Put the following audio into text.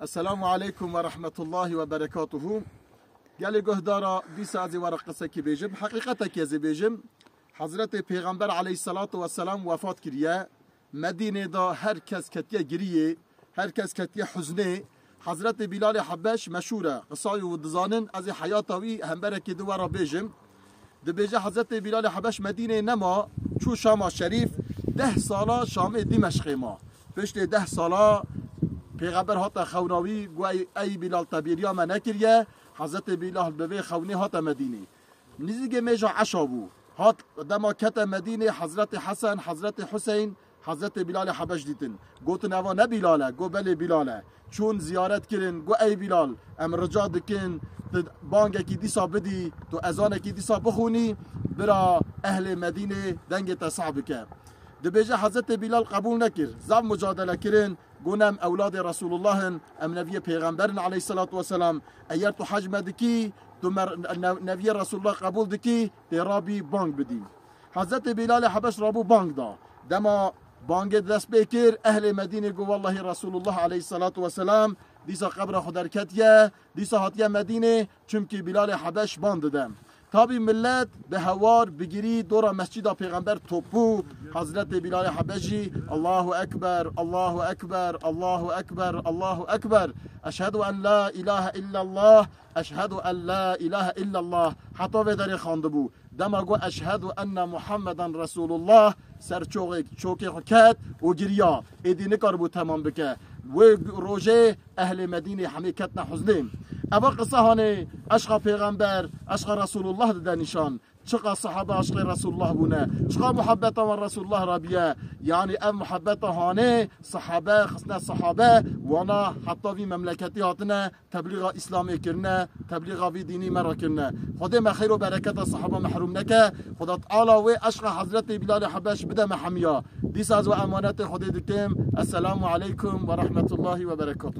السلام عليكم ورحمة الله وبركاته. قال جهدارا بيساعد ورقصة كي بيجم حقيقة كي بيجم حضرت پیغمبر عليه الصلاة والسلام وفات كريا مدينة دا هر کس کتیه گریه هر کس کتیه حزنه حضرت بلال حبش مشهوره قصای و دزانن از حیاتوی همبره که دوارا بیجم دبیجه حضرت بلال حبش مدینه نما چو شام شریف 10 سالا شام دمشق ما پشت 10 سالا پیغمبر هاتا خوناوی گوی ای بلال تبیریا ما نکریه حضرت بلال بوی خونی هاتا مدینه نزیگ میجا عشا بو هات دما کت مدینه حضرت حسن حضرت حسین حضرت بلال حبش دیتن گوتن اوا نه بلاله گو بله بلاله چون زیارت کرن گو ای بلال ام رجا دکن بانگ کی دیسا بدی تو اذان کی دیسا بخونی برا اهل مدینه دنگ تصعب که دبیجه حضرت بلال قبول نکر زب مجادله کرن گونم اولاد رسول الله ام نبی پیغمبر علیه الصلاة والسلام اگر تو حج مدکی تو نبی رسول الله قبول دکی رابی بانگ بدی حضرت بلال حبش رابو بانگ دا دما بانگ دست بکر اهل مدینه گو والله رسول الله علیه الصلاة والسلام دیسا قبر خود کتیه دیسا هاتیه مدینه چونکی بلال حبش باند دم تابی ملت به هوار بگیری دور مسجد پیغمبر توپو حضرت بلال حبشی الله اکبر الله اکبر الله اکبر الله اکبر اشهد ان لا اله الا الله اشهد ان لا اله الا الله حتی به در خوانده بو دما گو اشهد ان محمدا رسول الله سر چوکی خکت و گریا ایدی نکار بو تمام بکه و روژه اهل مدینه همه کتنا حزنیم اول قصه هانه عشق پیغمبر عشق رسول الله ده نشان چقا صحابه عشق رسول الله بونه چقا محبت و رسول الله رابیه یعنی ام محبت هانه صحابه خصنا صحابه وانا حتی وی مملکتی هاتنه تبلیغ اسلامی کرنه تبلیغ وی دینی مرا کرنه خدا ما خیر و برکت صحابه محروم نکه خدا تعالی و عشق حضرت بلال حبش بده محمیا دیس از و امانت خدا دکم السلام علیکم و رحمت الله و برکاته.